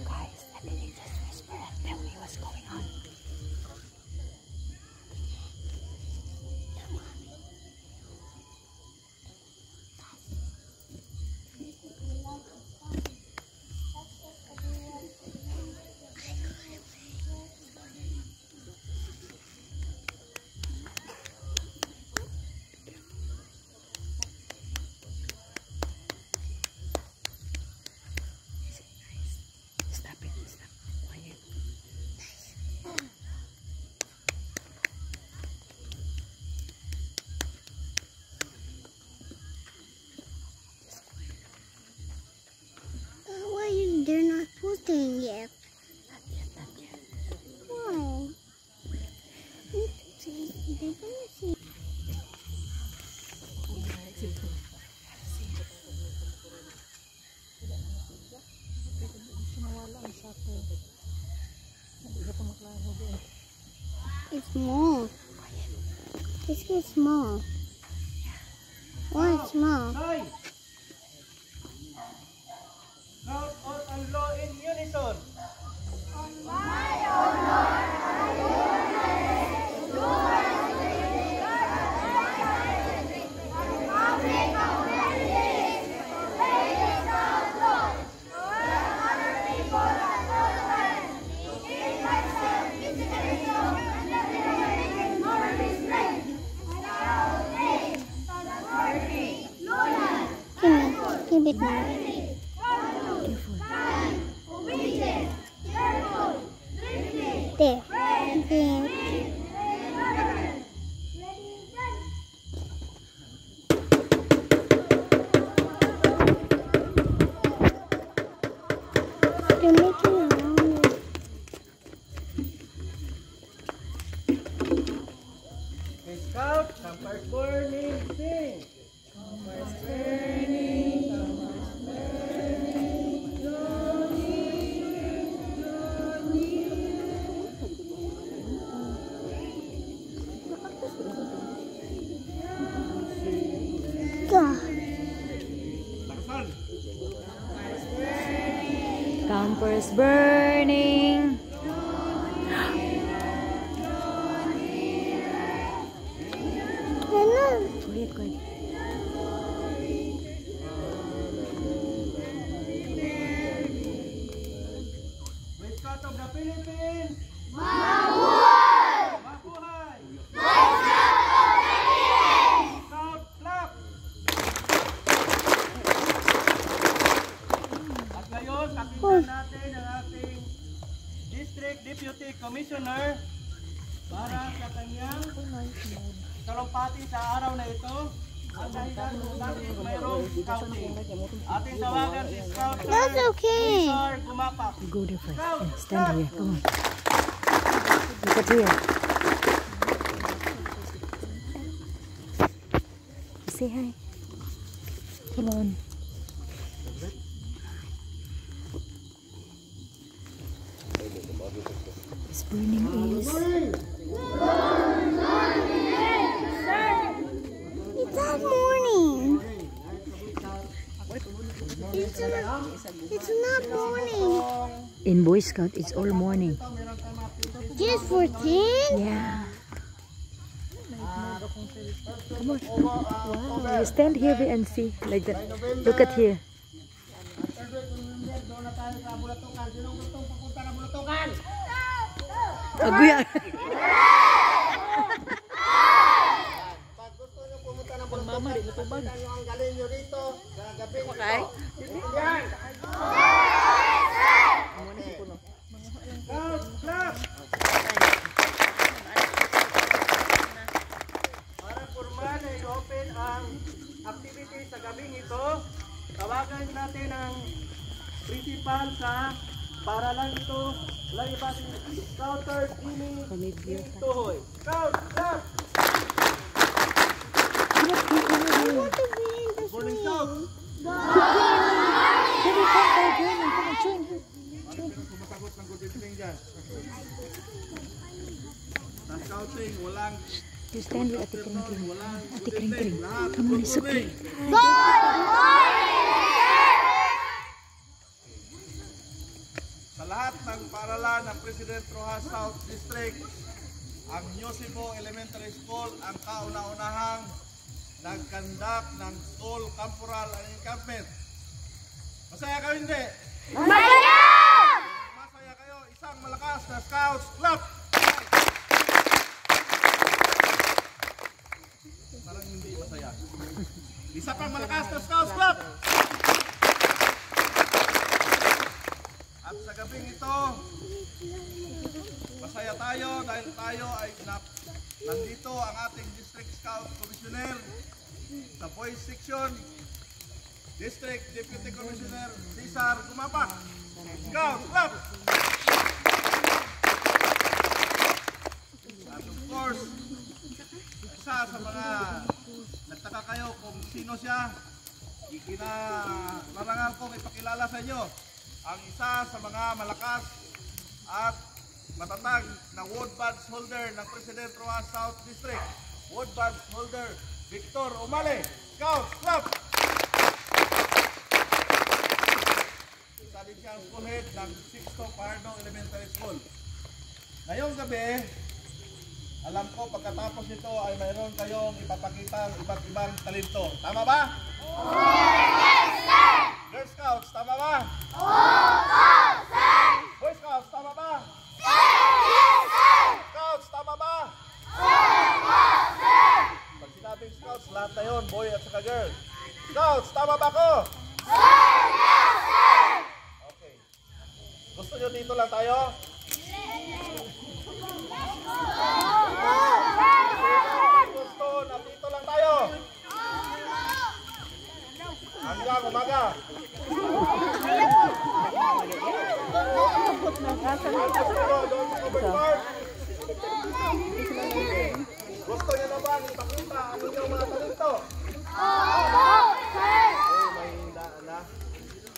guys, and then he just whispered and tell me what's going on. They're not posting yet. Not yet. Why? They're gonna see. It's small. It's so small. Why it's small? Count out and blow in unison. On my Give it now. There. There. They're making a round. Scout, campfire burning, sing. Campfire burning, campfire burning, Campers burning. Quiet. West Coast of the Philippines. Mabuhay! Mabuhay! West Coast of the Philippines! Scout, clap! At ngayon, pakinggan natin ang ating District Deputy Commissioner para sa kanyang talumpati sa araw na ito. Ang dahilan kung bakit mayroong scouting. Ating tawagan si Scouter That's okay. Cesar Gumapak. Go there first. Yeah, stand here. Come on. Look at here. Say hi. Come on. This burning is. It's not morning. It's not morning. In Boy Scout, it's all morning. Just for 10? Yeah. Come on. Wow. You stand here and see like that. Look at here. Aguya. Mama, di matubag. Okay. Para formal na i-open ang activity sa gabing ito, tawagan natin ang principal sa paralan ito. Laiba si Scouter Jimmy Tuhoy. Scout, clap! I want to be in the Morning, swing. Scout! Sa scouting, walang You stand with Ate Kring Kring. Ate Kring Kring. Come on, it's okay. Good morning, sir! paaralan ng President Rojas South District, ang New Cebu Elementary School ang kauna-unahang nag-conduct ng school camporal and encampment. Masaya kayo hindi? Masaya! Masaya kayo. Isang malakas na Scouts Club! Parang hindi masaya. Isa pang malakas na Scouts Club! At sa gabing ito, masaya tayo dahil tayo ay nandito ang ating District Scout Commissioner sa Boys Section, District Deputy Commissioner Cesar Gumapa. Scout Club! At of course, isa sa mga nagtaka kayo kung sino siya, ikinarangal kong ipakilala sa inyo ang isa sa mga malakas at matatag na Wood Badge holder ng President Rojas South District, Wood Badge holder Victor Umale. Scout Club! Isa din siyang school head ng Sixto Pardo Elementary School. Ngayong gabi, alam ko pagkatapos nito ay mayroon kayong ipapakita iba't ibang talento. Tama ba? Yes, sir! Girl Scouts, tama ba? Yes, sir! Boy Scouts, tama ba? Yes, sir! Scouts, tama ba? Yes, sir! Pag sinabing Scouts, lahat na yun, boy at saka girl. Scouts, tama ba ko? Yes, sir! Okay. Gusto nyo dito lang tayo? Gusto na dito lang tayo? Hanggang umaga. Gusto niyo na ba ipakita ang inyong mga talento? May na.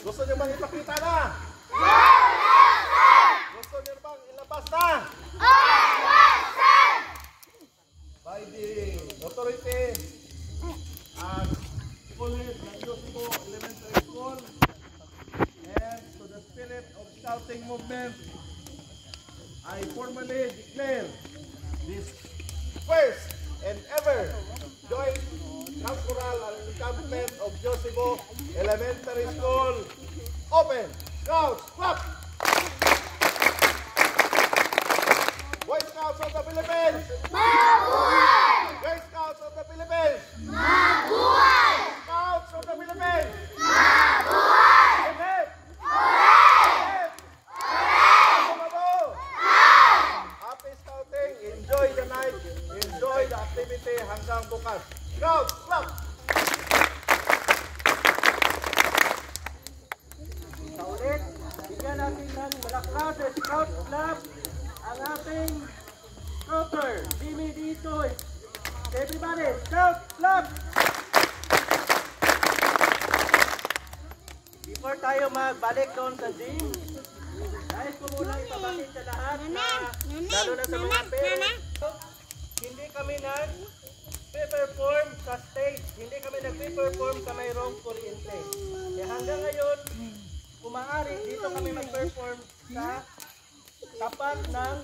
Gusto niyo bang ipakita na? Gusto niyo bang ilabas na? By the authority and school head ng New Cebu Elementary School and to the spirit of scouting movement, I formally declare this first and ever joint camporal and encampment of New Cebu Elementary School open. Scouts Club! Boy Scouts of the Philippines! Mabuhay! Girl Scouts of the Philippines! Mabuhay! Scouts of the Philippines! Mabuhay! Hip! Hip! Happy scouting! Enjoy the night! Enjoy the activity hanggang bukas! Scouts Club! Sa ulit, bigyan natin ng malakas na Scout Club ang ating scouter, Jimmy Ditoy. Everybody, Scout Club! Before tayo magbalik doon sa gym, dahil ko muna ipabakit sa lahat na, lalo na sa mga parents, hindi kami nag-perform sa stage, hindi kami nag-perform sa mayroong kuryente. Kaya hanggang ngayon, kung maaari, dito kami mag-perform sa tapat ng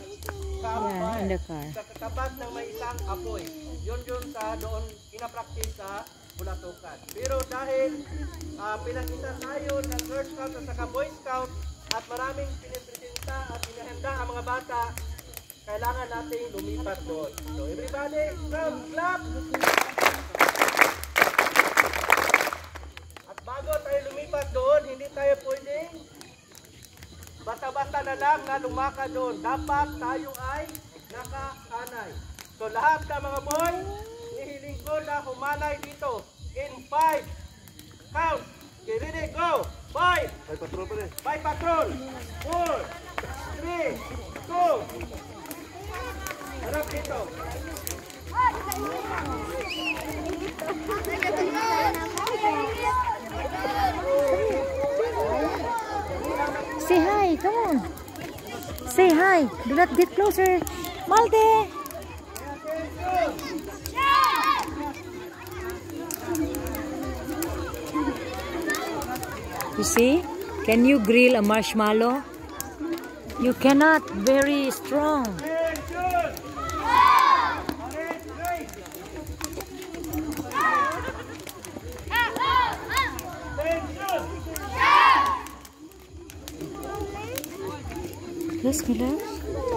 kampay, sa tapat ng may isang apoy. Yun sa doon inapractice sa Bulatukan. Pero dahil pinakita tayo ng Girl Scout at saka Boy Scout at maraming pinipresenta at inahanda ang mga bata, kailangan nating lumipat doon. So everybody, clap! At bago tayo lumipat doon, hindi tayo pwedeng basta-basta na lang na lumaka doon. Dapat tayo ay nakaanay. So lahat ng mga boy, nihiling ko na humanay dito. In 5 count. Okay, ready, go! 5! 5 patrol pa rin. 5 patrol! 4! 3! 2! Harap dito. Say hi, come on. Say hi. Do not get closer. Malte. You see? Can you grill a marshmallow? You cannot very strong. Yes, my love.